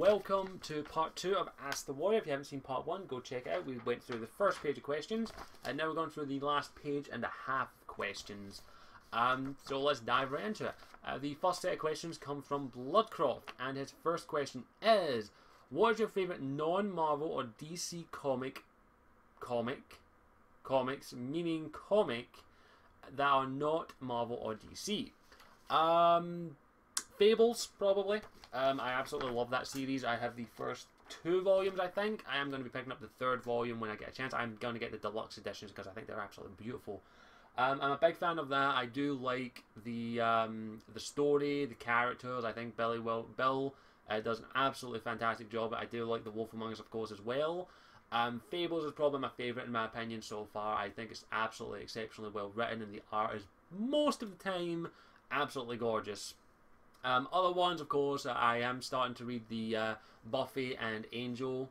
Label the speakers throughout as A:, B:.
A: welcome to part 2 of Ask the Warrior. If you haven't seen part 1, go check it out. We went through the first page of questions, and now we're going through the last page and a half of questions. So let's dive right into it. The first set of questions come from Bloodcroft, and his first question is, what is your favourite non-Marvel or DC comics, meaning comic, that are not Marvel or DC? Fables, probably. I absolutely love that series. I have the first 2 volumes, I think. I am going to be picking up the 3rd volume when I get a chance. I'm going to get the deluxe editions because I think they're absolutely beautiful. I'm a big fan of that. I do like the story, the characters. I think Bill does an absolutely fantastic job. I do like The Wolf Among Us, of course, as well. Fables is probably my favourite in my opinion so far. I think it's absolutely exceptionally well written, and the art is most of the time absolutely gorgeous. Other ones, of course, I am starting to read the Buffy and Angel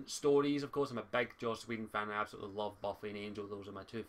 A: stories. Of course, I'm a big Joss Whedon fan. I absolutely love Buffy and Angel. Those are my two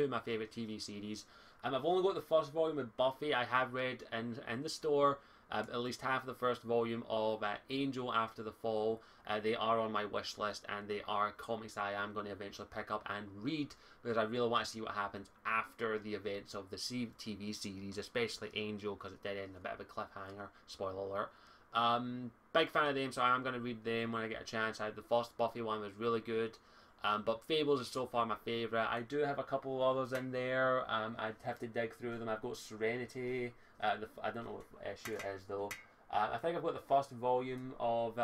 A: of my favourite TV series. I've only got the first volume of Buffy. I have read in the store at least half of the first volume of Angel After the Fall. They are on my wish list, and they are comics I am going to eventually pick up and read, because I really want to see what happens after the events of the TV series, especially Angel, because it did end a bit of a cliffhanger. Spoiler alert. Big fan of them, so I am going to read them when I get a chance. The first Buffy one was really good. But Fables is so far my favourite. I do have a couple of others in there. I'd have to dig through them. I've got Serenity. I don't know what issue it is though. I think I've got the first volume of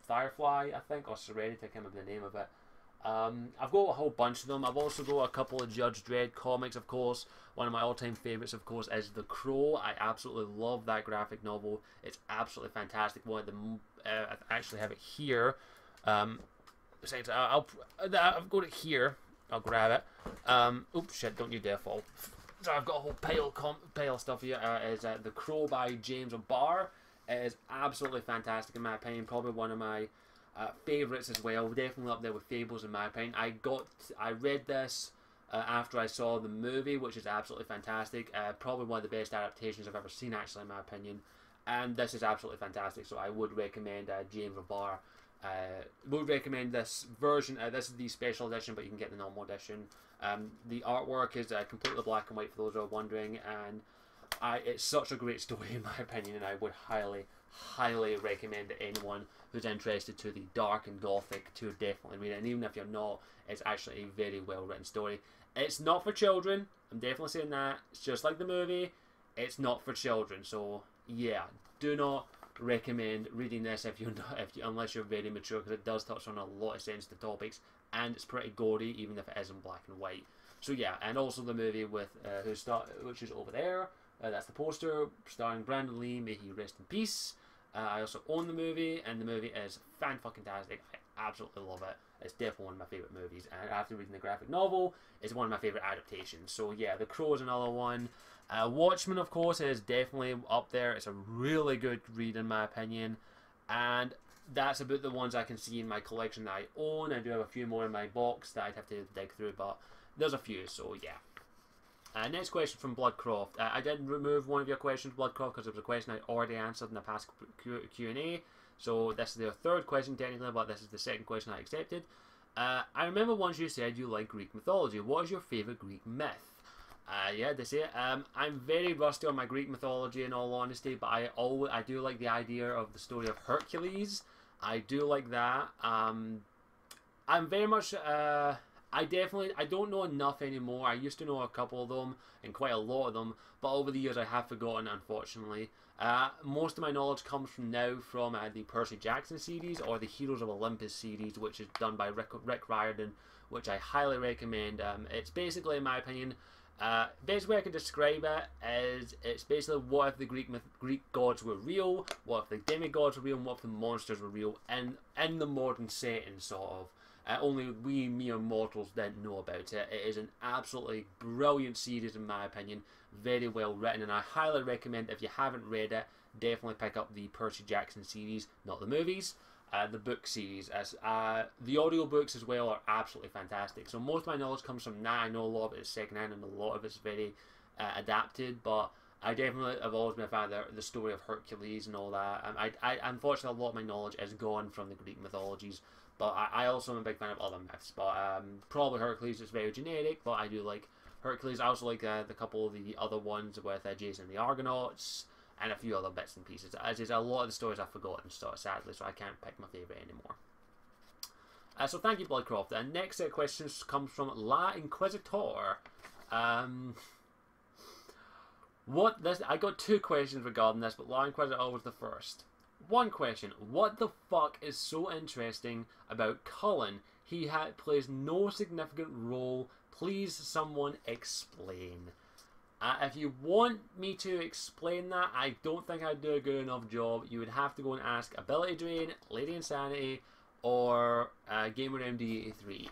A: Firefly, I think, or Serenity, I can't remember the name of it. I've got a whole bunch of them. I've also got a couple of Judge Dredd comics, of course. One of my all-time favourites, of course, is The Crow. I absolutely love that graphic novel. It's absolutely fantastic. One of the I actually have it here. I've got it here. I'll grab it. Oops, shit! Don't you dare fall. So I've got a whole pile stuff here. Is The Crow by James O'Barr. It is absolutely fantastic in my opinion. Probably one of my favourites as well. Definitely up there with Fables in my opinion. I read this after I saw the movie, which is absolutely fantastic. Probably one of the best adaptations I've ever seen, actually, in my opinion. And this is absolutely fantastic. So I would recommend James O'Barr. Would recommend this version. This is the special edition, but you can get the normal edition. The artwork is completely black and white for those who are wondering, and it's such a great story in my opinion, and I would highly recommend that anyone who's interested to the dark and gothic to definitely read it. And even if you're not, it's actually a very well written story. It's not for children. I'm definitely saying that. It's just like the movie. It's not for children. So yeah, do not recommend reading this unless you're very mature, because it does touch on a lot of sensitive topics, and it's pretty gory even if it is in black and white. So yeah, and also the movie with which is over there. That's the poster starring Brandon Lee. May he rest in peace. I also own the movie, and the movie is fan-fucking-tastic. I absolutely love it. It's definitely one of my favourite movies, and after reading the graphic novel, it's one of my favourite adaptations. So yeah, The Crow is another one. Watchmen, of course, is definitely up there. It's a really good read in my opinion, and that's about the ones I can see in my collection that I own. I do have a few more in my box that I'd have to dig through, but there's a few, so yeah. Next question from Bloodcroft. I did remove one of your questions, Bloodcroft, because it was a question I already answered in the past Q&A. So this is their 3rd question technically, but this is the 2nd question I accepted. I remember once you said you like Greek mythology. What is your favourite Greek myth? Yeah, they say it. I'm very rusty on my Greek mythology in all honesty, but I do like the idea of the story of Hercules. I do like that. I'm very much I don't know enough anymore. I used to know a couple of them and quite a lot of them, but over the years I have forgotten, unfortunately. Most of my knowledge comes from the Percy Jackson series or the Heroes of Olympus series, which is done by Rick Riordan, which I highly recommend. It's basically, in my opinion, best way I can describe it is it's basically what if the Greek gods were real, what if the demigods were real, and what if the monsters were real in the modern setting, sort of. Only we mere mortals didn't know about it. It is an absolutely brilliant series in my opinion, very well written, and I highly recommend, if you haven't read it, definitely pick up the Percy Jackson series, not the movies, the book series. The audiobooks as well are absolutely fantastic. So most of my knowledge comes from that. I know a lot of it is secondhand and a lot of it's very adapted, but I definitely have always been a fan of the story of Hercules and all that. I unfortunately, a lot of my knowledge is gone from the Greek mythologies, but I also am a big fan of other myths. But probably Hercules is very generic, but I do like Hercules. I also like the couple of the other ones with Jason and the Argonauts and a few other bits and pieces. As is a lot of the stories I've forgotten, sadly, so I can't pick my favourite anymore. So thank you, Bloodcroft. The next set of questions comes from La Inquisitor. I got two questions regarding this, but La Inquisitor was the first. One question: what the fuck is so interesting about Cullen? He plays no significant role. Please, someone explain. If you want me to explain that, I don't think I'd do a good enough job. You would have to go and ask Ability Drain, Lady Insanity, or GamerMD83.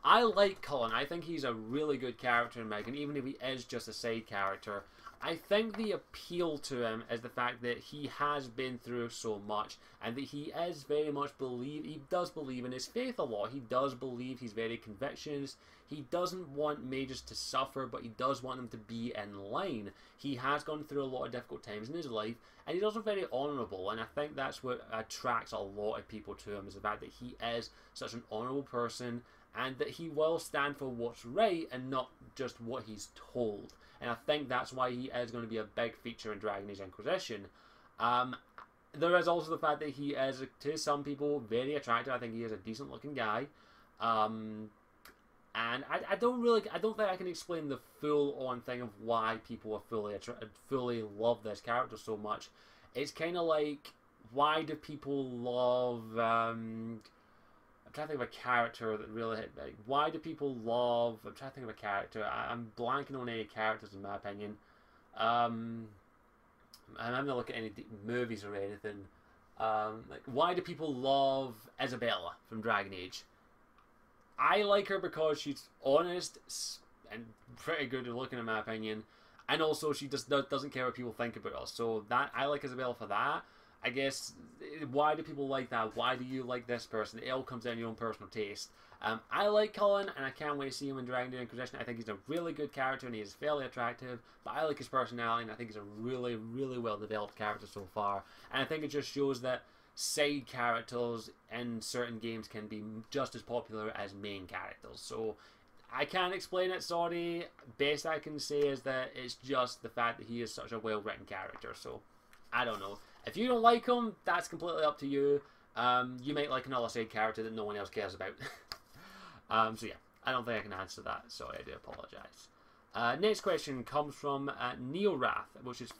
A: I like Cullen. I think he's a really good character in Megan, even if he is just a side character. I think the appeal to him is the fact that he has been through so much, and that he is very much he does believe in his faith a lot. He does believe, he's very convictionist. He doesn't want mages to suffer, but he does want them to be in line. He has gone through a lot of difficult times in his life, and he's also very honourable, and I think that's what attracts a lot of people to him, is the fact that he is such an honourable person, and that he will stand for what's right and not just what he's told. And I think that's why he is going to be a big feature in Dragon Age Inquisition. There is also the fact that he is, to some people, very attractive. I think he is a decent looking guy. And I don't think I can explain the full on thing of why people are fully love this character so much. It's kind of like, why do people love I'm trying to think of a character that really hit. Like, why do people love? I'm trying to think of a character. I'm blanking on any characters in my opinion. I'm having a look at any movies or anything. Like, why do people love Isabella from Dragon Age? I like her because she's honest and pretty good at looking, in my opinion, and also she just doesn't care what people think about her. So that I like Isabella for that. I guess, why do people like that? Why do you like this person? It all comes down to your own personal taste. I like Cullen, and I can't wait to see him in Dragon Age Inquisition. I think he's a really good character, and he is fairly attractive, but I like his personality, and I think he's a really, really well-developed character so far. And I think it just shows that side characters in certain games can be just as popular as main characters. So, I can't explain it, sorry. Best I can say is that it's just the fact that he is such a well-written character, so I don't know. If you don't like him, that's completely up to you. You might like another side character that no one else cares about. So yeah, I don't think I can answer that. Sorry, I do apologise. Next question comes from Neowrath, which is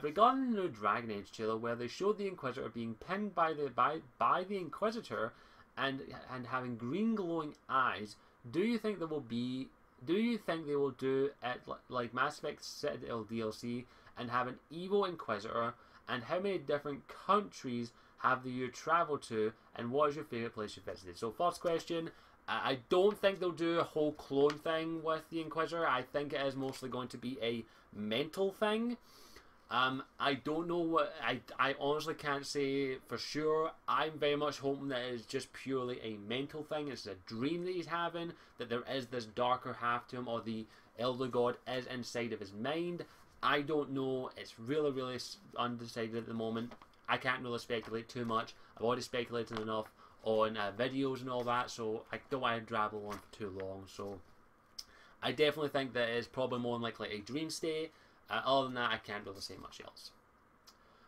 A: regarding the new Dragon Age trailer where they showed the Inquisitor being pinned by the Inquisitor and having green glowing eyes. Do you think they will do it like Mass Effect Citadel DLC and have an evil Inquisitor? And how many different countries have you traveled to, and what is your favourite place you visited? So first question, I don't think they'll do a whole clone thing with the Inquisitor. I think it is mostly going to be a mental thing. I don't know what, I honestly can't say for sure. I'm very much hoping that it's just purely a mental thing. It's a dream that he's having, that there is this darker half to him, or the Elder God is inside of his mind. I don't know. It's really, really undecided at the moment. I can't really speculate too much. I've already speculated enough on videos and all that, so I don't want to drabble on for too long. So I definitely think that it's probably more than likely a dream state. Other than that, I can't really say much else.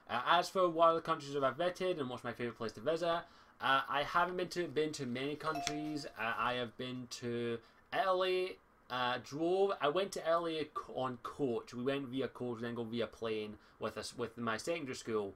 A: As for what other countries have I visited and what's my favourite place to visit, I haven't been to many countries. I have been to Italy. I went to Italy on coach. We went via coach, then go via plane with my secondary school.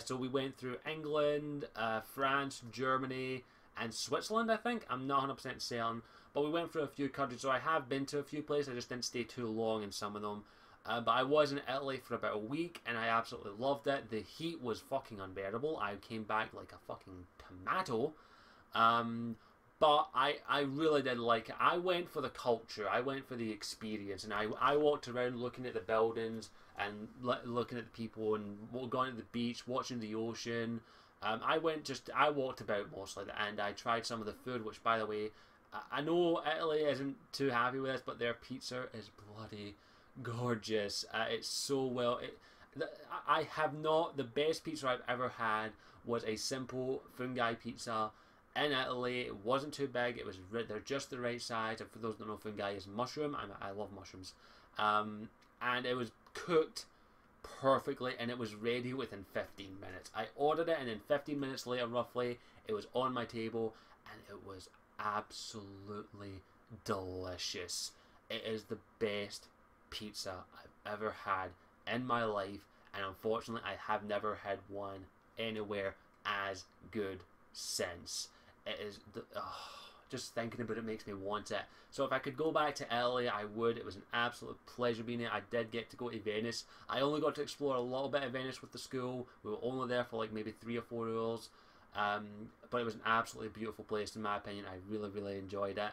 A: So we went through England, France, Germany, and Switzerland, I think. I'm not 100% certain. But we went through a few countries, so I have been to a few places. I just didn't stay too long in some of them. But I was in Italy for about a week, and I absolutely loved it. The heat was fucking unbearable. I came back like a fucking tomato. But I really did like it. I went for the culture. I went for the experience. And I walked around looking at the buildings and looking at the people and going to the beach, watching the ocean. I walked about mostly, and I tried some of the food, which, by the way, I know Italy isn't too happy with this, but their pizza is bloody gorgeous. It's so well. I have not. The best pizza I've ever had was a simple fungi pizza in Italy. It wasn't too big. It was they're just the right size. And for those that don't know, fungi is mushroom. I love mushrooms. And it was cooked perfectly, and it was ready within 15 minutes. I ordered it, and then 15 minutes later, roughly, it was on my table, and it was absolutely delicious. It is the best pizza I've ever had in my life, and unfortunately I have never had one anywhere as good since. It is just thinking about it makes me want it. So if I could go back to Italy, I would. It was an absolute pleasure being there. I did get to go to Venice. I only got to explore a little bit of Venice with the school. We were only there for like maybe 3 or 4 hours. But it was an absolutely beautiful place in my opinion. I really, really enjoyed it.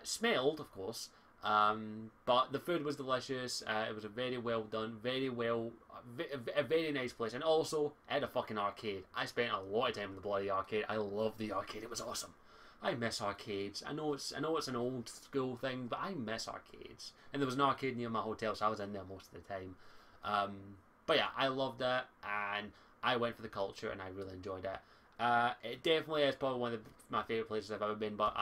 A: Smelled, of course, but the food was delicious. It was a very well done, a very nice place, and also at a fucking arcade. I spent a lot of time in the bloody arcade. I love the arcade. It was awesome. I miss arcades. I know it's an old school thing, but I miss arcades. And there was an arcade near my hotel, so I was in there most of the time. But yeah, I loved it, and I went for the culture, and I really enjoyed it. It definitely is probably one of my favourite places I've ever been, but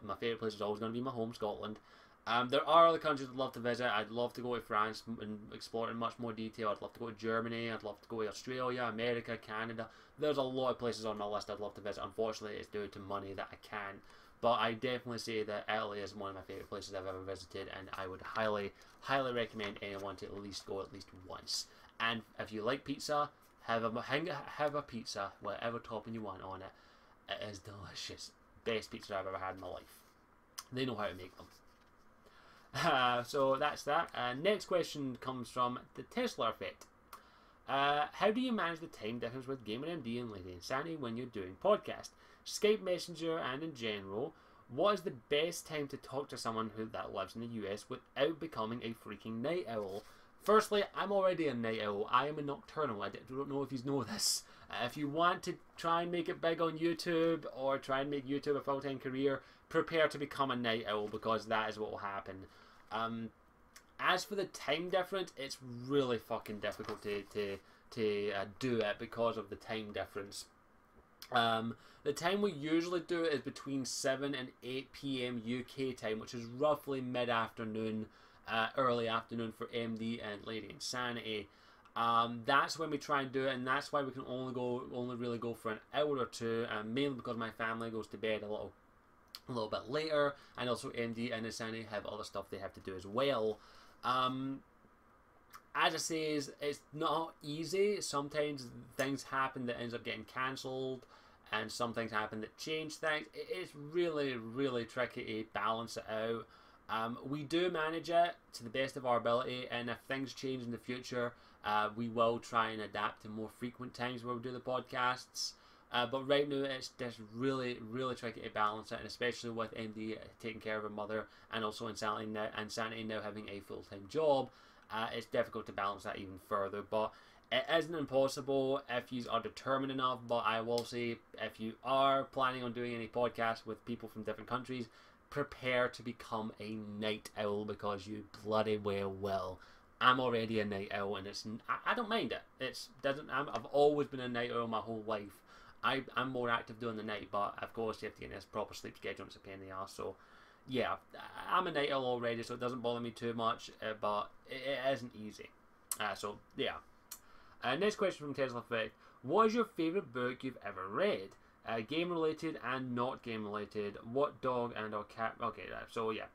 A: my favourite place is always going to be my home, Scotland. There are other countries I'd love to visit. I'd love to go to France and explore it in much more detail. I'd love to go to Germany. I'd love to go to Australia, America, Canada. There's a lot of places on my list I'd love to visit. Unfortunately, it's due to money that I can't. But I definitely say that Italy is one of my favourite places I've ever visited, and I would highly, highly recommend anyone to at least go at least once. And if you like pizza, have a pizza, whatever topping you want on it. It is delicious. Best pizza I've ever had in my life. They know how to make them. So that's that. Next question comes from the Tesla Effect. How do you manage the time difference with GamerMD and Lady Insanity when you're doing podcast, Skype Messenger, and in general? What is the best time to talk to someone that lives in the US without becoming a freaking night owl? Firstly, I'm already a night owl. I am a nocturnal. I don't know if you know this. If you want to try and make it big on YouTube or try and make YouTube a full-time career, prepare to become a night owl, because that is what will happen. As for the time difference, it's really fucking difficult to do it because of the time difference. The time we usually do it is between 7 and 8 PM UK time, which is roughly mid-afternoon, early afternoon for MD and Lady Insanity. That's when we try and do it, and that's why we can only really go for an hour or two, mainly because my family goes to bed a little bit later, and also MD and Insanity have other stuff they have to do as well. As I say, it's not easy. Sometimes things happen that ends up getting cancelled, and some things happen that change things. It's really, really tricky to balance it out. We do manage it to the best of our ability, and if things change in the future, we will try and adapt to more frequent times where we do the podcasts. But right now, it's just really, really tricky to balance it, and especially with MD taking care of her mother, and also Insanity now having a full-time job, it's difficult to balance that even further. But it isn't impossible if you are determined enough. But I will say, if you are planning on doing any podcasts with people from different countries, prepare to become a night owl, because you bloody well will. I'm already a night owl, and I don't mind it. I've always been a night owl my whole life. I'm more active during the night, but of course you have to get in this proper sleep schedule, and it's a pain in the ass. So yeah, I'm a night owl already, so it doesn't bother me too much, but it isn't easy. So yeah. Next question from Tesla Effect. What is your favourite book you've ever read? Game related and not game related. What dog and or cat? Okay, so yeah.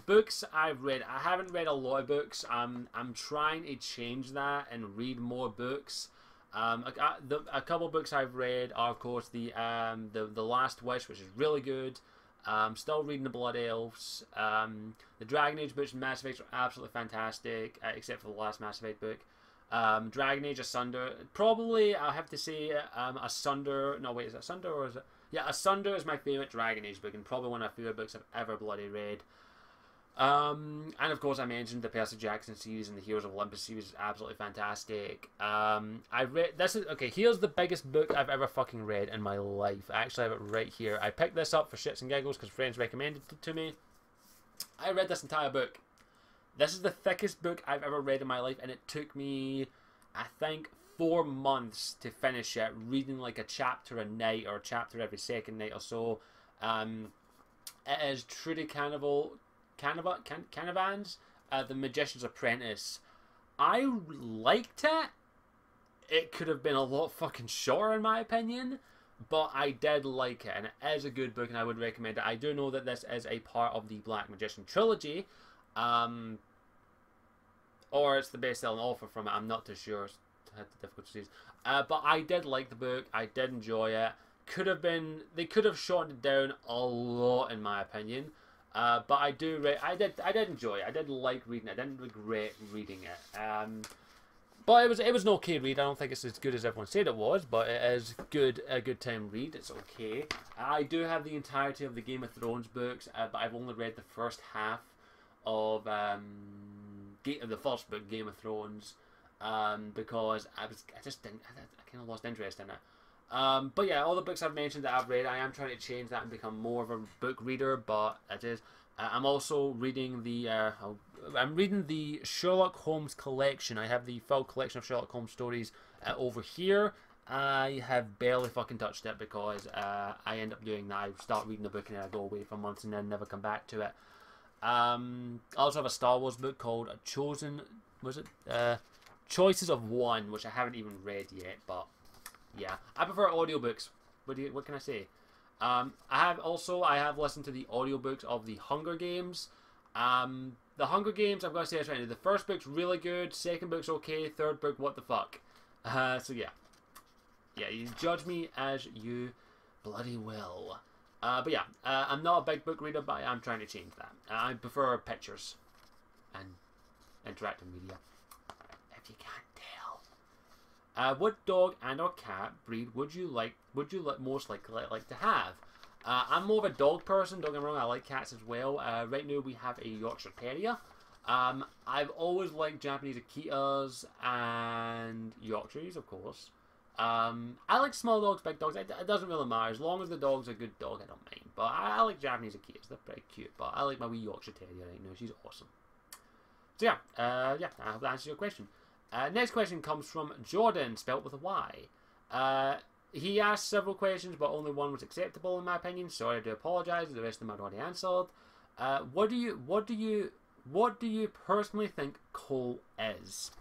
A: Books I've read. I haven't read a lot of books. I'm trying to change that and read more books. A couple of books I've read are, of course, the Last Wish, which is really good. Still reading the Blood Elves. The Dragon Age books and Mass Effect are absolutely fantastic, except for the last Mass Effect book. Dragon Age Asunder. Probably, I'll have to say, Asunder. No, wait, is it Asunder or is it? Yeah, Asunder is my favourite Dragon Age book, and probably one of my favourite books I've ever bloody read. And of course I mentioned the Percy Jackson series and the Heroes of Olympus series is absolutely fantastic. I read this is okay. Here's the biggest book I've ever fucking read in my life. I actually have it right here. I picked this up for shits and giggles because friends recommended it to me. I read this entire book This is the thickest book I've ever read in my life, and it took me, I think, 4 months to finish it, reading like a chapter a night or a chapter every second night or so. It is Trudy Canavan's The Magician's Apprentice. I liked it. It could have been a lot fucking shorter in my opinion, but I did like it, and it is a good book, and I would recommend it. I do know that this is a part of the Black Magician trilogy, or it's the best-selling author from it. I'm not too sure. I had the difficulties. But I did like the book. I did enjoy it. They could have shortened it down a lot, in my opinion. But I did enjoy it. I did like reading it. I didn't regret reading it. But it was an okay read. I don't think it's as good as everyone said it was, but it is good. A good time read. It's okay. I do have the entirety of the Game of Thrones books, but I've only read the first half of the first book, Game of Thrones, because I kind of lost interest in it. But yeah, all the books I've mentioned that I've read, I am trying to change that and become more of a book reader, but it is. I'm also reading I'm reading the Sherlock Holmes collection. I have the full collection of Sherlock Holmes stories over here. I have barely fucking touched it because I end up doing that. I start reading the book and then I go away for months and then never come back to it. I also have a Star Wars book called Choices of One, which I haven't even read yet, but yeah, I prefer audiobooks. What can I say? I have listened to the audiobooks of the Hunger Games. The Hunger Games, I'm going to say this right now. The first book's really good. Second book's okay. Third book, what the fuck? So yeah. Yeah, you judge me as you bloody will. But yeah, I'm not a big book reader, but I'm trying to change that. I prefer pictures and interactive media, if you can't tell. What dog and or cat breed would you most likely like to have? I'm more of a dog person, don't get me wrong, I like cats as well. Right now we have a Yorkshire Terrier. I've always liked Japanese Akitas and Yorkshires, of course. I like small dogs, big dogs, it doesn't really matter. As long as the dog's a good dog, I don't mind. But I like Japanese Akitas, they're pretty cute. But I like my wee Yorkshire Terrier right now, she's awesome. So yeah, I hope that answers your question. Next question comes from Jordan, spelt with a Y. He asked several questions, but only one was acceptable in my opinion. Sorry, I do apologise. The rest of them I'd already answered. What do you personally think Cole is?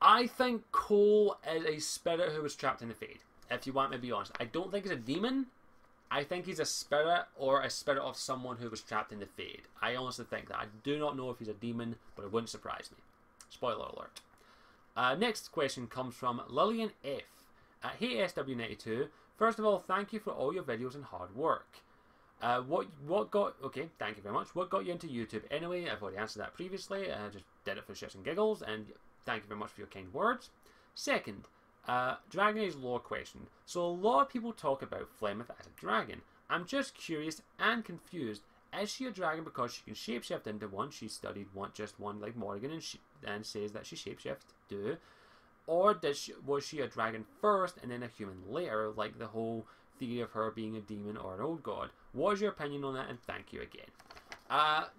A: I think Cole is a spirit who was trapped in the Fade. If you want me to be honest, I don't think he's a demon. I think he's a spirit or a spirit of someone who was trapped in the Fade. I honestly think that. I do not know if he's a demon, but it wouldn't surprise me. Spoiler alert. Next question comes from Lillian F. Hey SW92. First of all, thank you for all your videos and hard work. Okay, thank you very much. What got you into YouTube? Anyway, I've already answered that previously. I just did it for shits and giggles, and thank you very much for your kind words. Second, Dragon Age lore question. So a lot of people talk about Flemeth as a dragon. I'm just curious and confused. Is she a dragon because she can shapeshift into one? She studied just one like Morrigan and says that she shapeshifts too. Or was she a dragon first and then a human later, like the whole theory of her being a demon or an old god? What is your opinion on that? And thank you again.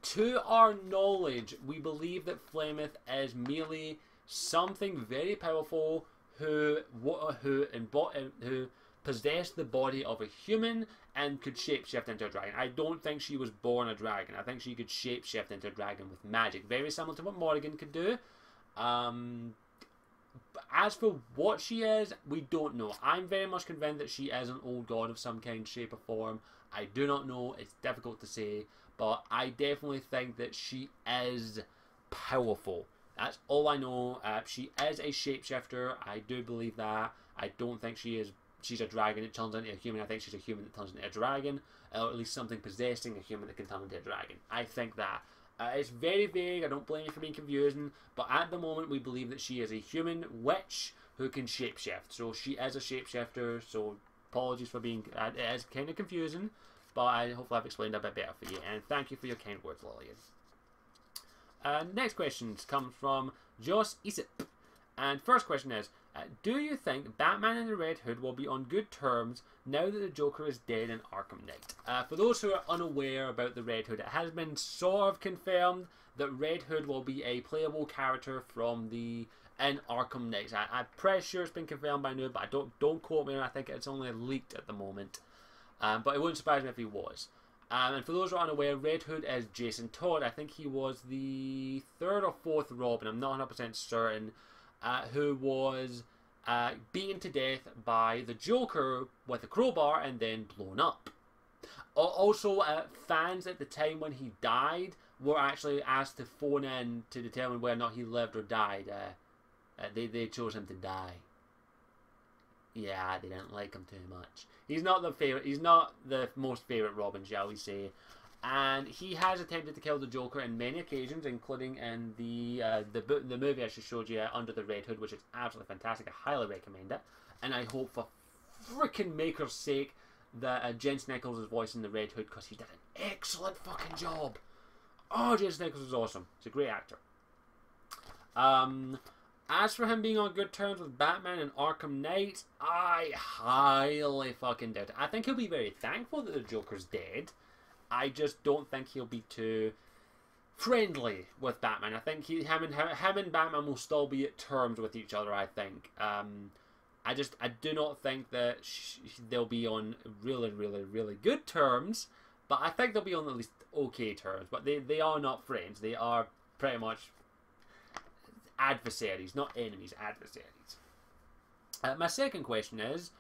A: To our knowledge, we believe that Flemeth is merely something very powerful who possessed the body of a human and could shapeshift into a dragon. I don't think she was born a dragon. I think she could shapeshift into a dragon with magic. Very similar to what Morrigan could do. As for what she is, we don't know. I'm very much convinced that she is an old god of some kind, shape or form. I do not know. It's difficult to say. But I definitely think that she is powerful. That's all I know. She is a shapeshifter. I do believe that. I don't think she's a dragon that turns into a human. I think she's a human that turns into a dragon. Or at least something possessing a human that can turn into a dragon. I think that. It's very vague. I don't blame you for being confusing. But at the moment, we believe that she is a human witch who can shapeshift. So she is a shapeshifter. So apologies for being... it is kind of confusing. But I hopefully I've explained a bit better for you. And thank you for your kind words, Lillian. Next question comes from Joss Isip. And first question is, do you think Batman and the Red Hood will be on good terms now that the Joker is dead in Arkham Knight? For those who are unaware about the Red Hood, it has been sort of confirmed that Red Hood will be a playable character from in Arkham Knight. I'm pretty sure it's been confirmed by now, but don't quote me. I think it's only leaked at the moment. But it wouldn't surprise me if he was. And for those who are unaware, Red Hood is Jason Todd. I think he was the 3rd or 4th Robin, I'm not 100% certain, who was beaten to death by the Joker with a crowbar and then blown up. Also, fans at the time when he died were actually asked to phone in to determine whether or not he lived or died. They chose him to die. Yeah, they didn't like him too much. He's not the favorite. He's not the most favorite Robin, shall we say? And he has attempted to kill the Joker on many occasions, including in the movie I just showed you, Under the Red Hood, which is absolutely fantastic. I highly recommend it. And I hope, for freaking maker's sake, that Jensen Ackles is voicing the Red Hood, because he did an excellent fucking job. Oh, Jensen Ackles is awesome. He's a great actor. As for him being on good terms with Batman and Arkham Knight, I highly fucking doubt it. I think he'll be very thankful that the Joker's dead. I just don't think he'll be too friendly with Batman. I think him and Batman will still be at terms with each other, I think. I do not think that they'll be on really, really, really good terms, but I think they'll be on at least okay terms. But they are not friends. They are pretty much adversaries, not enemies, adversaries. My second question is,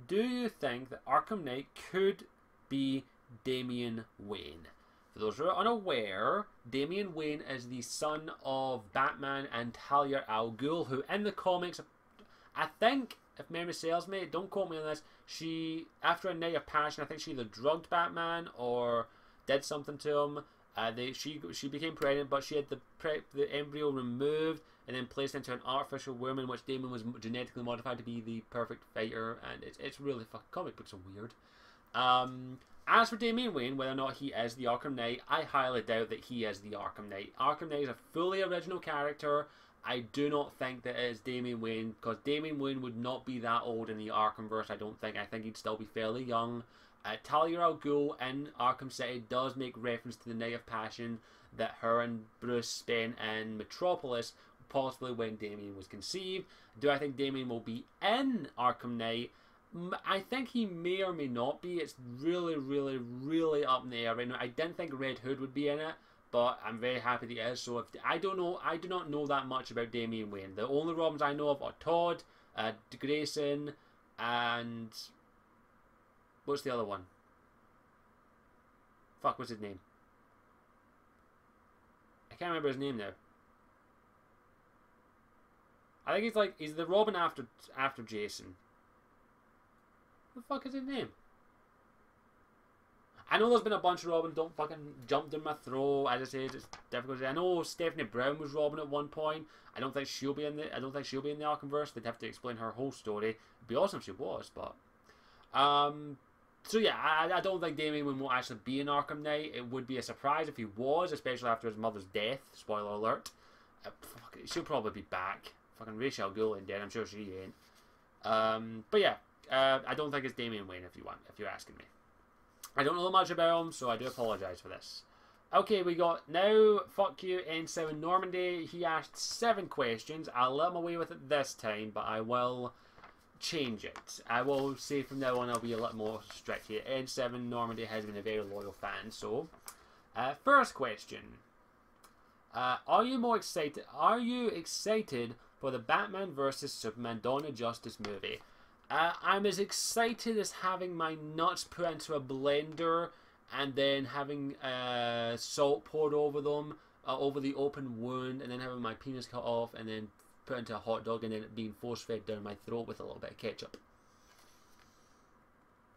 A: do you think that Arkham Knight could be Damian Wayne? For those who are unaware, Damian Wayne is the son of Batman and Talia al Ghul, who in the comics, I think, if memory serves me, don't quote me on this, she, after a night of passion, I think she either drugged Batman or did something to him. She became pregnant, but she had the embryo removed and then placed into an artificial womb in which Damon was genetically modified to be the perfect fighter, and it's really fucking, comic books are weird. As for Damian Wayne, whether or not he is the Arkham Knight, I highly doubt that he is the Arkham Knight. Arkham Knight is a fully original character. I do not think that it is Damian Wayne, because Damian Wayne would not be that old in the Arkhamverse, I don't think. I think he'd still be fairly young. Talia al Ghul in Arkham City does make reference to the Night of Passion that her and Bruce spent in Metropolis, possibly when Damian was conceived. Do I think Damian will be in Arkham Knight? I think he may or may not be. It's really, really, really up in the air right now. I didn't think Red Hood would be in it, but I'm very happy that he is. So I do not know that much about Damian Wayne. The only Robins I know of are Todd, Grayson, and what's the other one? Fuck, what's his name? I can't remember his name now. I think he's the Robin after Jason. What the fuck is his name? I know there's been a bunch of Robins. Don't fucking jump down my throat. As I said, it's difficult to say. I know Stephanie Brown was Robin at one point. I don't think she'll be in the Arkhamverse. They'd have to explain her whole story. It'd be awesome if she was, but so yeah, I don't think Damian Wayne will actually be in Arkham Knight. It would be a surprise if he was, especially after his mother's death. Spoiler alert. She'll probably be back. Fucking Ra's al Ghul ain't dead. I'm sure she ain't. But yeah, I don't think it's Damian Wayne if you're asking me. I don't know much about him, so I do apologise for this. Okay, we got now, fuck you, N7 Normandy. He asked 7 questions. I'll let him away with it this time, but I will change it. I will say from now on I'll be a little more strict here. N7 Normandy has been a very loyal fan, so first question. Are you excited for the Batman vs Superman Dawn of Justice movie? I'm as excited as having my nuts put into a blender and then having salt poured over them, over the open wound, and then having my penis cut off and then put into a hot dog and then it being force fed down my throat with a little bit of ketchup.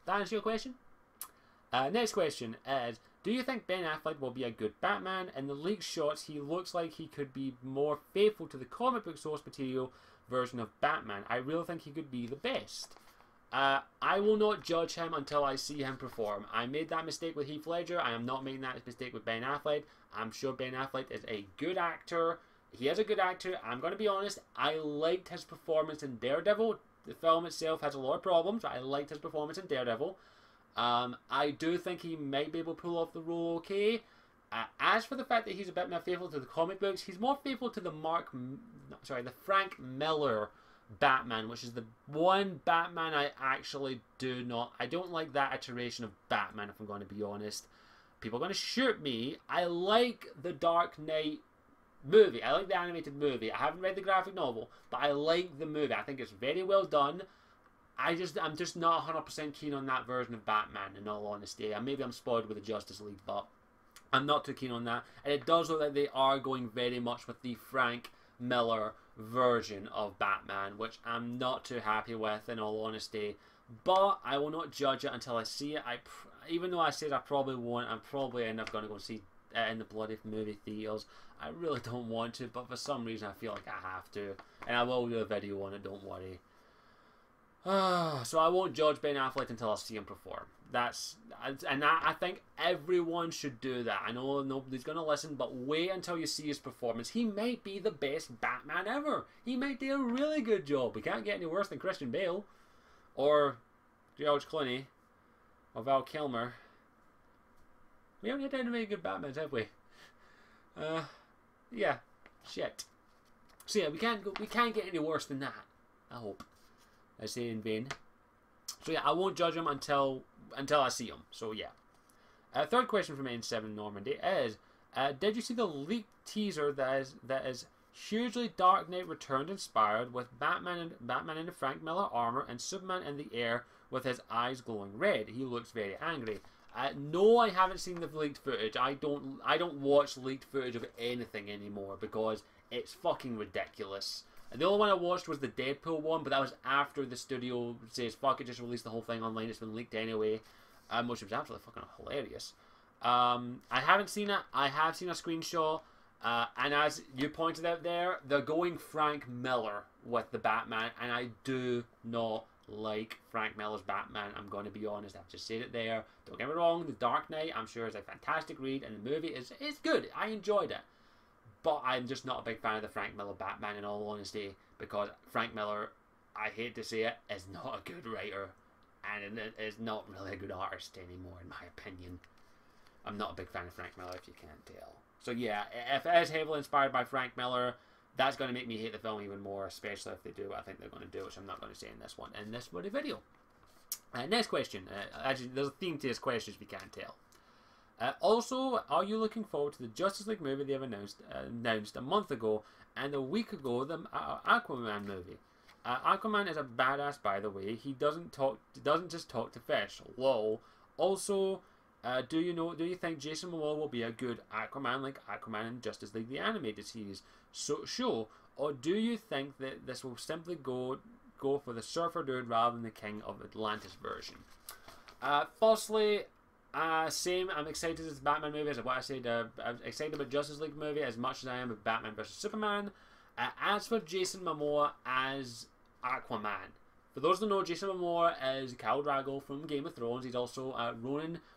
A: That answer your question? Next question is, do you think Ben Affleck will be a good Batman? In the leaked shots, he looks like he could be more faithful to the comic book source material version of Batman. I really think he could be the best. I will not judge him until I see him perform. I made that mistake with Heath Ledger. I am not making that mistake with Ben Affleck. I'm sure Ben Affleck is a good actor. He is a good actor. I'm going to be honest. I liked his performance in Daredevil. The film itself has a lot of problems, but I liked his performance in Daredevil. I do think he might be able to pull off the role okay. As for the fact that he's a bit more faithful to the comic books, he's more faithful to the Frank Miller Batman, which is the one Batman I actually do not. I don't like that iteration of Batman, if I'm going to be honest. People are going to shoot me. I like the Dark Knight movie. I like the animated movie. I haven't read the graphic novel, but I like the movie. I think it's very well done. I'm just not 100% keen on that version of Batman, in all honesty. Maybe I'm spoiled with the Justice League, but I'm not too keen on that. And it does look like they are going very much with the Frank Miller version of Batman, which I'm not too happy with, in all honesty. But I will not judge it until I see it. Even though I said I probably won't, I'm probably end up going to go see it in the bloody movie theaters. I really don't want to, but for some reason I feel like I have to. And I will do a video on it, don't worry. So I won't judge Ben Affleck until I see him perform. I think everyone should do that. I know nobody's going to listen, but wait until you see his performance. He might be the best Batman ever. He might do a really good job. We can't get any worse than Christian Bale. Or George Clooney. Or Val Kilmer. We haven't had any very good Batmans, have we? Yeah. Shit. So yeah, we can't get any worse than that. I hope. I say in vain. So yeah, I won't judge him until I see him. So yeah. Third question from N7 Normandy is, did you see the leaked teaser that is hugely Dark Knight Returns inspired, with Batman in the Frank Miller armor and Superman in the air with his eyes glowing red? He looks very angry. No, I haven't seen the leaked footage. I don't watch leaked footage of anything anymore because it's fucking ridiculous. The only one I watched was the Deadpool one, but that was after the studio says, fuck it, just release the whole thing online, it's been leaked anyway, which was absolutely fucking hilarious. I haven't seen it. I have seen a screenshot, and as you pointed out there, they're going Frank Miller with the Batman, and I do not like Frank Miller's Batman. I'm going to be honest, I've just said it there. Don't get me wrong, The Dark Knight, I'm sure, is a fantastic read, and the movie is good. I enjoyed it. But I'm just not a big fan of the Frank Miller Batman, in all honesty, because Frank Miller, I hate to say it, is not a good writer, and is not really a good artist anymore, in my opinion. I'm not a big fan of Frank Miller, if you can't tell. So yeah, if it is heavily inspired by Frank Miller, that's going to make me hate the film even more, especially if they do what I think they're going to do, which I'm not going to say in this bloody video. Next question. Actually, there's a theme to this question, if you can't tell. Also, are you looking forward to the Justice League movie they have announced a month ago, and a week ago the Aquaman movie? Aquaman is a badass, by the way. He doesn't just talk to fish. Lol. Also, do you think Jason Momoa will be a good Aquaman, like Aquaman in Justice League the animated series show, or do you think that this will simply go for the surfer dude rather than the King of Atlantis version? Firstly, same. I'm excited as the Batman movie, as what I said. I'm excited about Justice League movie as much as I am about Batman vs Superman. As for Jason Momoa as Aquaman, for those who don't know, Jason Momoa is Khal Drogo from Game of Thrones. He's also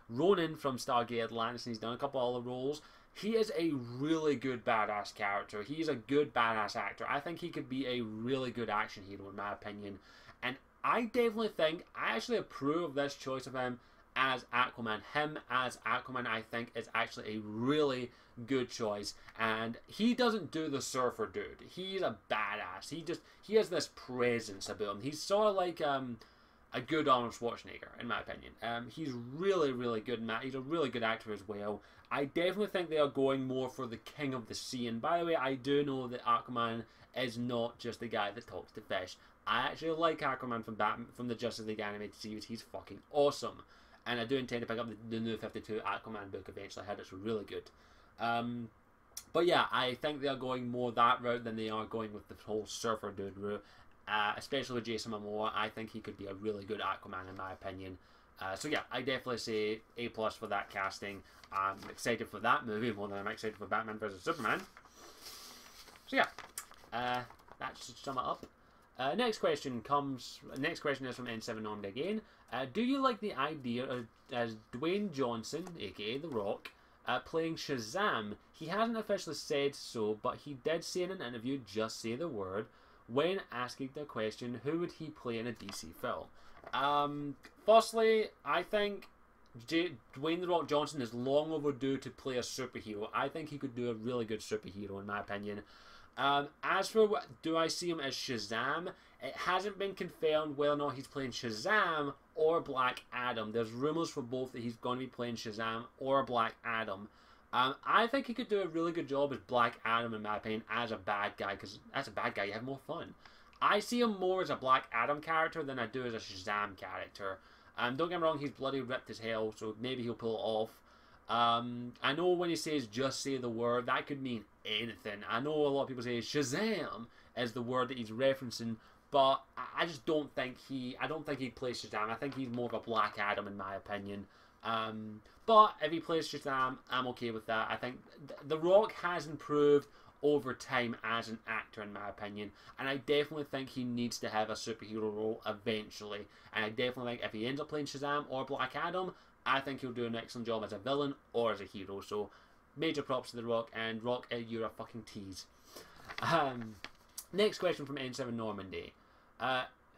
A: Ronan from Stargate Atlantis, and he's done a couple other roles. He is a really good badass character. He's a good badass actor. I think he could be a really good action hero, in my opinion. And I definitely think, I actually approve of this choice of him as Aquaman. Him as Aquaman, I think, is actually a really good choice. And he doesn't do the surfer dude. He's a badass. He has this presence about him. He's sort of like a good Arnold Schwarzenegger, in my opinion. He's really, really good in that. He's a really good actor as well. I definitely think they are going more for the King of the Sea. And by the way, I do know that Aquaman is not just the guy that talks to fish. I actually like Aquaman from the Justice League animated series. He's fucking awesome. And I do intend to pick up the new 52 Aquaman book eventually. I heard it's really good. But yeah, I think they are going more that route than they are going with the whole surfer dude route. Especially with Jason Momoa, I think he could be a really good Aquaman, in my opinion. So yeah, I definitely say A+ for that casting. I'm excited for that movie more than I'm excited for Batman vs Superman. So yeah, that should sum it up. Next question is from N7 Normandy again. Do you like the idea of as Dwayne Johnson, aka The Rock, playing Shazam. He hasn't officially said so, but he did say in an interview, just say the word, when asking the question, who would he play in a DC film? Firstly, I think Dwayne The Rock Johnson is long overdue to play a superhero. I think he could do a really good superhero, in my opinion. As for do I see him as Shazam, it hasn't been confirmed whether or not he's playing Shazam or Black Adam. There's rumors for both that he's going to be playing Shazam or Black Adam. I think he could do a really good job as Black Adam, in my opinion, as a bad guy, because as a bad guy you have more fun. I see him more as a Black Adam character than I do as a Shazam character. Don't get me wrong, he's bloody ripped as hell, so maybe he'll pull it off. I know when he says just say the word, that could mean anything. I know a lot of people say Shazam is the word that he's referencing, but I just don't think I don't think he'd play Shazam. I think he's more of a Black Adam, in my opinion. But if he plays Shazam, I'm okay with that. I think The Rock has improved over time as an actor, in my opinion, and I definitely think he needs to have a superhero role eventually. And I definitely think if he ends up playing Shazam or Black Adam, I think he'll do an excellent job as a villain or as a hero. So major props to The Rock, and Rock, you're a fucking tease. Next question from N7 Normandy.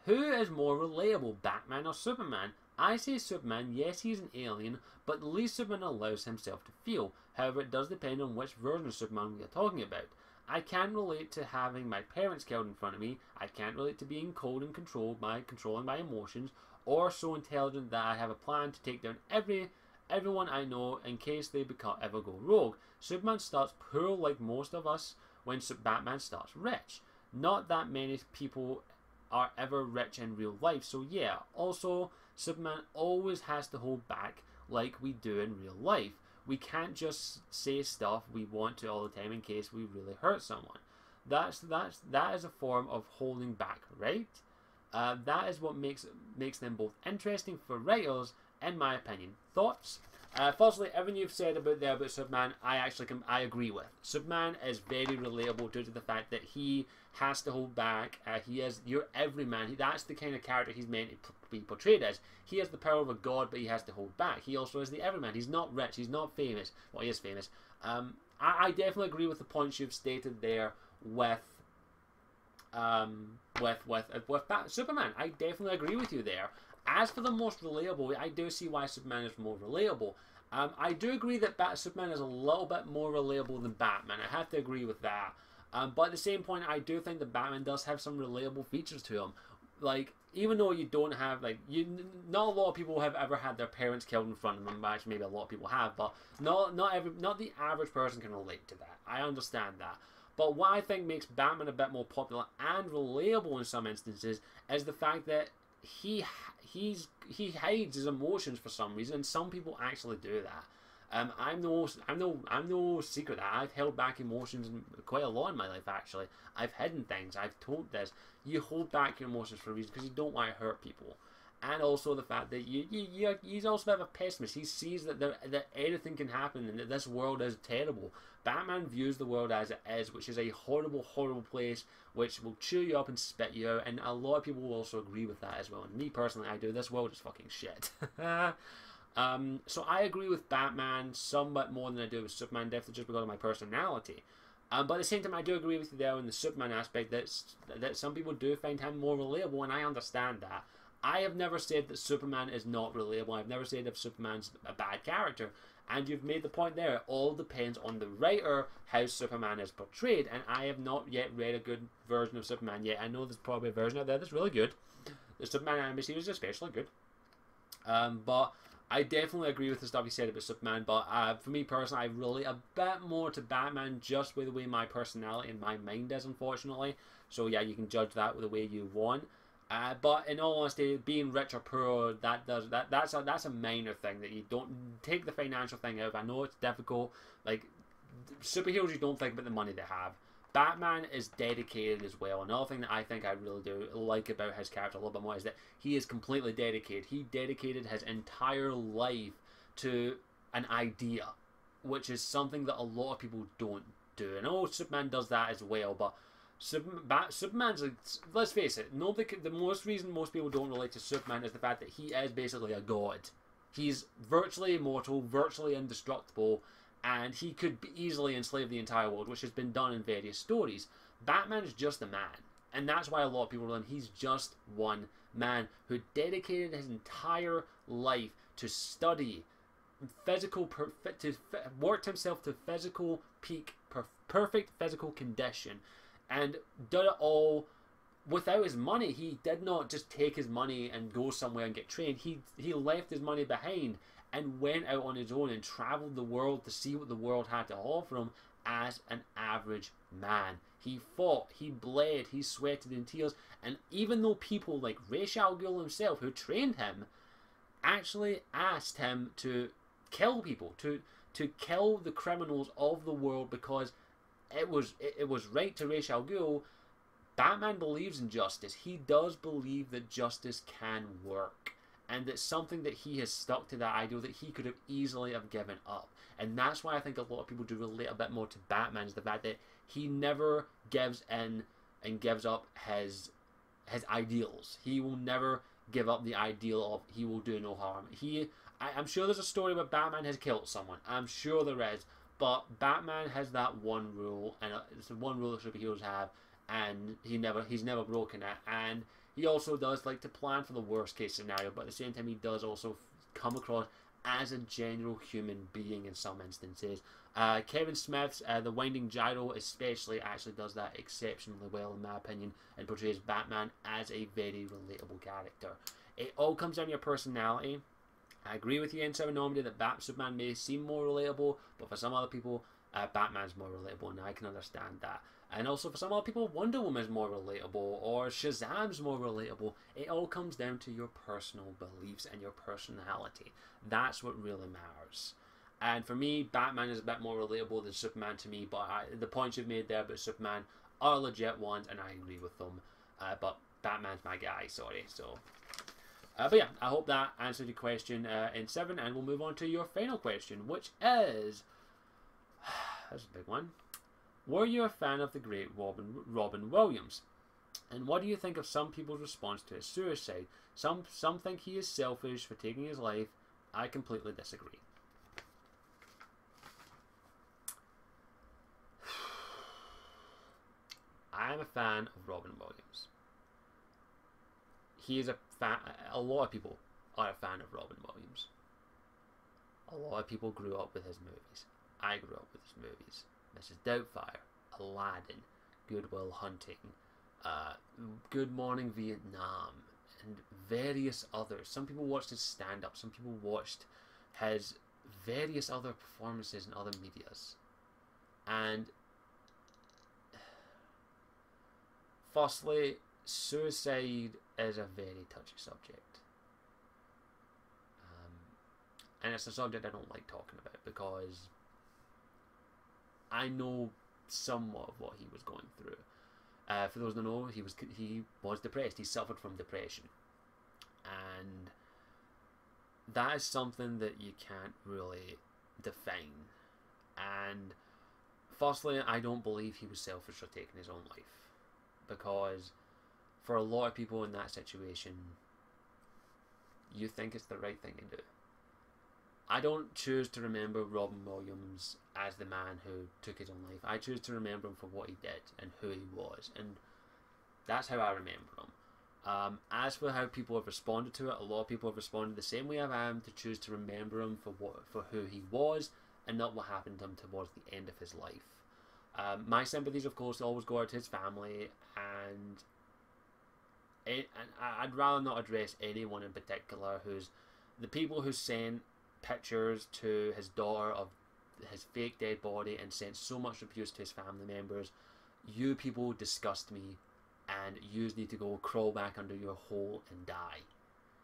A: Who is more reliable, Batman or Superman? I say Superman. Yes, he's an alien, but at least Superman allows himself to feel. However, it does depend on which version of Superman we are talking about. I can't relate to having my parents killed in front of me. I can't relate to being cold and controlled by controlling my emotions, or so intelligent that I have a plan to take down everyone I know in case they ever go rogue. Superman starts poor like most of us when Batman starts rich. Not that many people are ever rich in real life, so yeah. Also, Superman always has to hold back like we do in real life. We can't just say stuff we want to all the time in case we really hurt someone. That is a form of holding back, right? That is what makes them both interesting for writers, in my opinion. Thoughts? Firstly, everything you've said about Superman, I agree with. Superman is very relatable due to the fact that he has to hold back. You're everyman. That's the kind of character he's meant to be portrayed as. He has the power of a god, but he has to hold back. He also is the everyman. He's not rich. He's not famous. Well, he is famous. I definitely agree with the points you've stated there with Superman. I definitely agree with you there. As for the most relatable, I do see why Superman is more relatable. I do agree that Superman is a little bit more relatable than Batman. I have to agree with that. But at the same point, I do think that Batman does have some relatable features to him. Like, even though you don't have, like, not a lot of people have ever had their parents killed in front of them. Actually, maybe a lot of people have, but not the average person can relate to that. I understand that. But what I think makes Batman a bit more popular and relatable in some instances is the fact that he hides his emotions for some reason, and some people actually do that. I'm no secret that I've held back emotions quite a lot in my life. Actually, I've hidden things. I've told this. You hold back your emotions for a reason because you don't want to hurt people, and also the fact that he's also a bit of a pessimist. He sees that anything can happen and that this world is terrible. Batman views the world as it is, which is a horrible, horrible place, which will chew you up and spit you out, and a lot of people will also agree with that as well. And me personally, I do. This world is fucking shit. So I agree with Batman somewhat more than I do with Superman, definitely just because of my personality. But at the same time, I do agree with you there in the Superman aspect that some people do find him more relatable, and I understand that. I have never said that Superman is not relatable. I've never said that Superman's a bad character. And you've made the point there. It all depends on the writer, how Superman is portrayed. And I have not yet read a good version of Superman yet. I know there's probably a version out there that's really good. The Superman anime series is especially good. But I definitely agree with the stuff you said about Superman. But for me personally, I relate a bit more to Batman just with the way my personality and my mind is, unfortunately. So yeah, you can judge that with the way you want. But in all honesty, being rich or poor, that's a minor thing that you don't take the financial thing out of. I know it's difficult. Like superheroes, you don't think about the money they have. Batman is dedicated as well. Another thing that I think I really do like about his character a little bit more is that he is completely dedicated. He dedicated his entire life to an idea, which is something that a lot of people don't do. I know Superman does that as well, but Superman's like, let's face it, the most reason most people don't relate to Superman is the fact that he is basically a god. He's virtually immortal, virtually indestructible, and he could easily enslave the entire world, which has been done in various stories. Batman is just a man, and that's why a lot of people are he's just one man who dedicated his entire life to study worked himself to physical peak, perfect physical condition, and did it all without his money. He did not just take his money and go somewhere and get trained. He left his money behind and went out on his own and traveled the world to see what the world had to offer him as an average man. He fought, he bled, he sweated in tears, and even though people like Ra's al Ghul himself, who trained him, actually asked him to kill people, to kill the criminals of the world, because it was right to Ra's al Ghul. Batman believes in justice. He does believe that justice can work, and that's something that he has stuck to, that ideal that he could have easily have given up. And that's why I think a lot of people do relate a bit more to Batman, is the fact that he never gives in and gives up his ideals. He will never give up the ideal of he will do no harm. I'm sure there's a story where Batman has killed someone. I'm sure there is. But Batman has that one rule, and it's the one rule that superheroes have, and he's never broken it. And he also does like to plan for the worst case scenario, but at the same time he does also come across as a general human being in some instances. Kevin Smith's The Winding Gyro especially actually does that exceptionally well, in my opinion, and portrays Batman as a very relatable character. It all comes down to your personality. I agree with you in Seven Normandy that Superman may seem more relatable, but for some other people, Batman's more relatable, and I can understand that. And also for some other people, Wonder Woman's more relatable, or Shazam's more relatable. It all comes down to your personal beliefs and your personality. That's what really matters. And for me, Batman is a bit more relatable than Superman to me, but the points you've made there about Superman are legit ones, and I agree with them. But Batman's my guy, sorry. So, but yeah, I hope that answered your question in 7, and we'll move on to your final question, which is... that's a big one. Were you a fan of the great Robin Williams? And what do you think of some people's response to his suicide? Some think he is selfish for taking his life. I completely disagree. I am a fan of Robin Williams. He is a fan. A lot of people are a fan of Robin Williams. A lot of people grew up with his movies. I grew up with his movies. Mrs. Doubtfire, Aladdin, Good Will Hunting, Good Morning Vietnam, and various others. Some people watched his stand-up. Some people watched his various other performances in other medias. And firstly, suicide is a very touchy subject. And it's a subject I don't like talking about, because I know somewhat of what he was going through. For those who don't know, he was depressed. He suffered from depression, and that is something that you can't really define. And firstly, I don't believe he was selfish for taking his own life, because for a lot of people in that situation, you think it's the right thing to do. I don't choose to remember Robin Williams as the man who took his own life. I choose to remember him for what he did and who he was, and that's how I remember him. As for how people have responded to it, a lot of people have responded the same way I am, to choose to remember him for who he was and not what happened to him towards the end of his life. My sympathies, of course, always go out to his family, and I'd rather not address anyone in particular. The people who sent pictures to his daughter of his fake dead body and sent so much abuse to his family members. You people disgust me, and you need to go crawl back under your hole and die.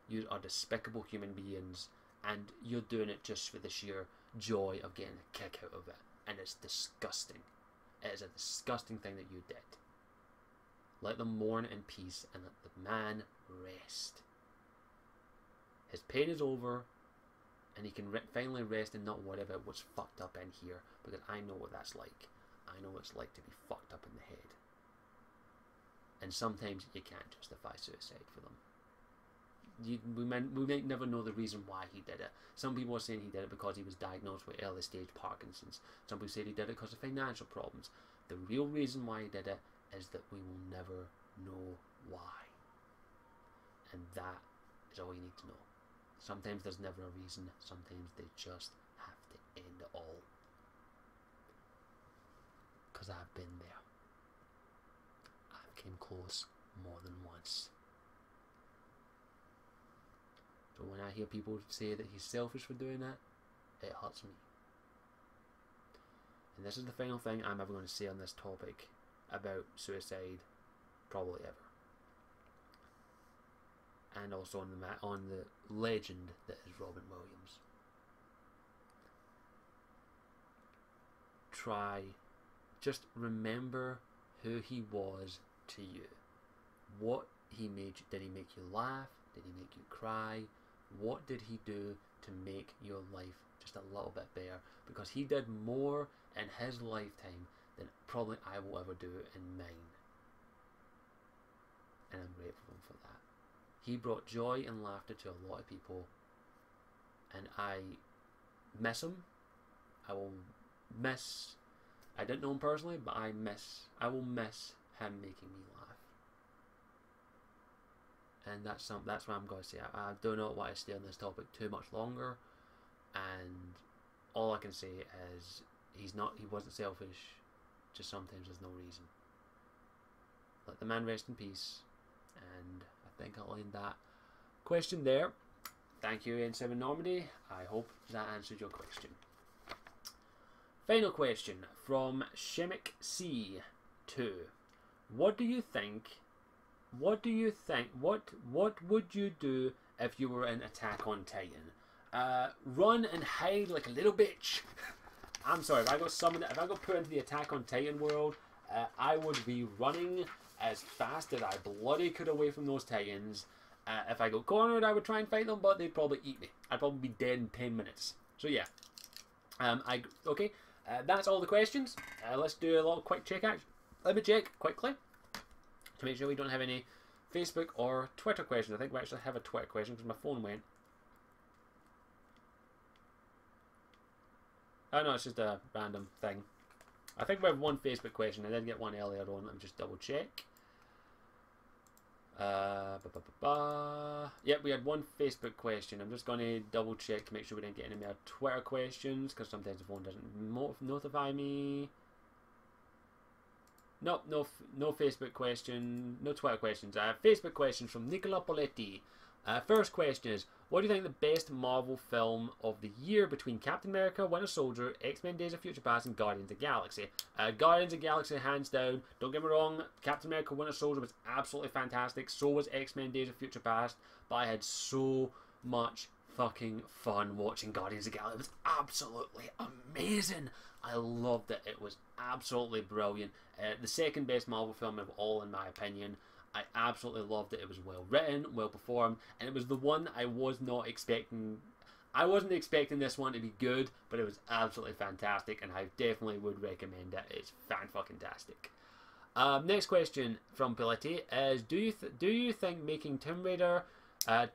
A: You are despicable human beings, and you're doing it just for the sheer joy of getting a kick out of it, and it's disgusting. It is a disgusting thing that you did. Let them mourn in peace and let the man rest. His pain is over, and he can finally rest and not worry about what's fucked up in here, because I know what that's like. I know what it's like to be fucked up in the head. And sometimes you can't justify suicide for them. we might never know the reason why he did it. Some people are saying he did it because he was diagnosed with early stage Parkinson's. Some people say he did it because of financial problems. The real reason why he did it is that we will never know why. And that is all you need to know. Sometimes there's never a reason. Sometimes they just have to end it all. Because I've been there. I've came close more than once. So when I hear people say that he's selfish for doing that, it hurts me. And this is the final thing I'm ever going to say on this topic about suicide, probably ever. And also on the legend that is Robin Williams. Just remember who he was to you. What he made you. Did he make you laugh? Did he make you cry? What did he do to make your life just a little bit better? Because he did more in his lifetime than probably I will ever do in mine. And I'm grateful for that. He brought joy and laughter to a lot of people. And I miss him. I didn't know him personally, but I will miss him making me laugh. And that's what I'm going to say. I do not want to stay on this topic too much longer. And all I can say is he wasn't selfish. Just sometimes there's no reason. Let the man rest in peace. And I think I'll end that question there. Thank you, N7 Normandy. I hope that answered your question. Final question from Shemik C2. What do you think? What would you do if you were in Attack on Titan? Run and hide like a little bitch. I'm sorry, if I got put into the Attack on Titan world, I would be running as fast as I bloody could away from those Titans. If I got cornered, I would try and fight them, but they'd probably eat me. I'd probably be dead in 10 minutes. So yeah. Okay. That's all the questions. Let's do a little quick check action. Let me check quickly to make sure we don't have any Facebook or Twitter questions. I think we actually have a Twitter question because my phone went. Oh no, it's just a random thing. I think we have one Facebook question. I did get one earlier on. Let me just double check. Yep, we had one Facebook question. I'm just going to double check to make sure we didn't get any more Twitter questions because sometimes the phone doesn't notify me. Nope, no Facebook question, no Twitter questions. Facebook questions from Nicola Poletti. First question is, what do you think the best Marvel film of the year between Captain America, Winter Soldier, X-Men Days of Future Past and Guardians of the Galaxy? Guardians of the Galaxy hands down. Don't get me wrong, Captain America, Winter Soldier was absolutely fantastic. So was X-Men Days of Future Past. But I had so much fucking fun watching Guardians of the Galaxy. It was absolutely amazing. I loved it. It was absolutely brilliant. The second best Marvel film of all, in my opinion. I absolutely loved it. It was well written, well performed, and it was the one I was not expecting. I wasn't expecting this one to be good, but it was absolutely fantastic, and I definitely would recommend it. It's fan-fucking-tastic. Next question from Piletti is, do you think making Tomb Raider,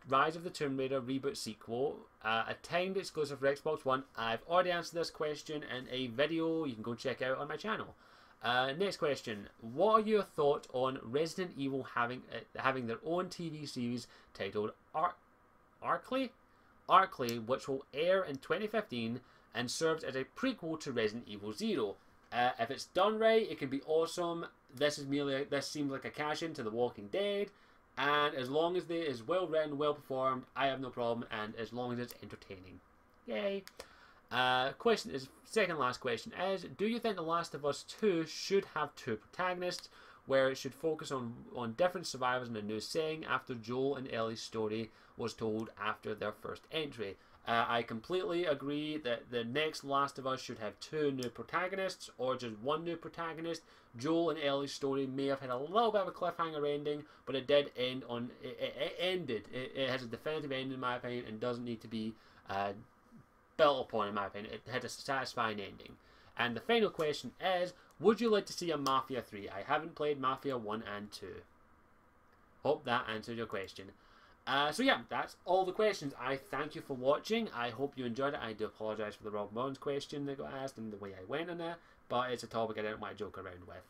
A: Rise of the Tomb Raider reboot sequel, a timed exclusive for Xbox One? I've already answered this question in a video you can go check out on my channel. Next question. What are your thoughts on Resident Evil having their own TV series titled Arklay, which will air in 2015 and serves as a prequel to Resident Evil Zero? If it's done right, it can be awesome. This seems like a cash in to The Walking Dead, and as long as it is well written, well performed, I have no problem, and as long as it's entertaining. Yay. Second last question is, do you think The Last of Us 2 should have two protagonists, where it should focus on different survivors in a new setting after Joel and Ellie's story was told after their first entry? I completely agree that the next Last of Us should have two new protagonists or just one new protagonist. Joel and Ellie's story may have had a little bit of a cliffhanger ending, but it did end on... It ended. It has a definitive ending in my opinion and doesn't need to be... built upon, in my opinion. It had a satisfying ending. And the final question is, would you like to see a Mafia 3? I haven't played Mafia 1 and 2. Hope that answered your question. So yeah, that's all the questions. I thank you for watching. I hope you enjoyed it. I do apologise for the Rob Burns question that got asked and the way I went on it, but it's a topic I didn't want to joke around with.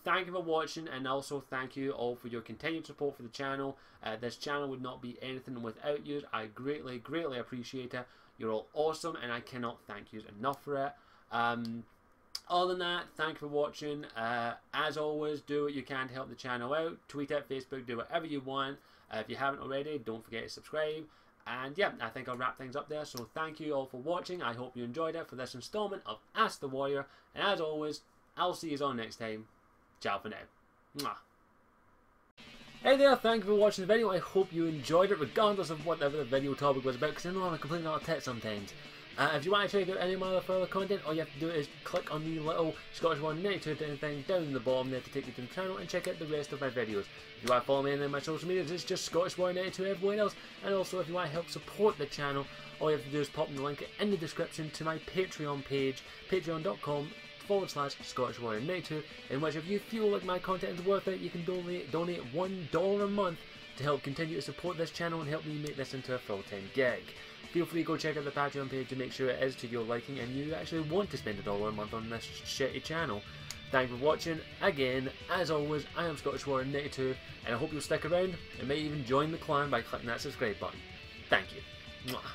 A: Thank you for watching, and also thank you all for your continued support for the channel. This channel would not be anything without you. I greatly, greatly appreciate it. You're all awesome, and I cannot thank you enough for it. Other than that, thank you for watching. As always, do what you can to help the channel out. Tweet at Facebook, do whatever you want. If you haven't already, don't forget to subscribe. And yeah, I think I'll wrap things up there. So thank you all for watching. I hope you enjoyed it for this installment of Ask the Warrior. And as always, I'll see you all next time. Ciao for now. Mwah. Hey there, thank you for watching the video. I hope you enjoyed it regardless of whatever the video topic was about, because I know I'm a complete lot of tit sometimes. If you want to check out any of my other further content, all you have to do is click on the little Scottish Warrior 92 thing down in the bottom there to take you to the channel and check out the rest of my videos. If you want to follow me on my social medias, it's just Scottish Warrior 92 everywhere else. And also, if you want to help support the channel, all you have to do is pop in the link in the description to my Patreon page, patreon.com/Scottish Warrior 92, in which if you feel like my content is worth it, you can donate $1 a month to help continue to support this channel and help me make this into a full-time gig. Feel free to go check out the Patreon page to make sure it is to your liking and you actually want to spend $1 a month on this shitty channel. Thank you for watching. Again, as always, I am Scottish Warrior 92, and I hope you'll stick around and may even join the clan by clicking that subscribe button. Thank you. Mwah.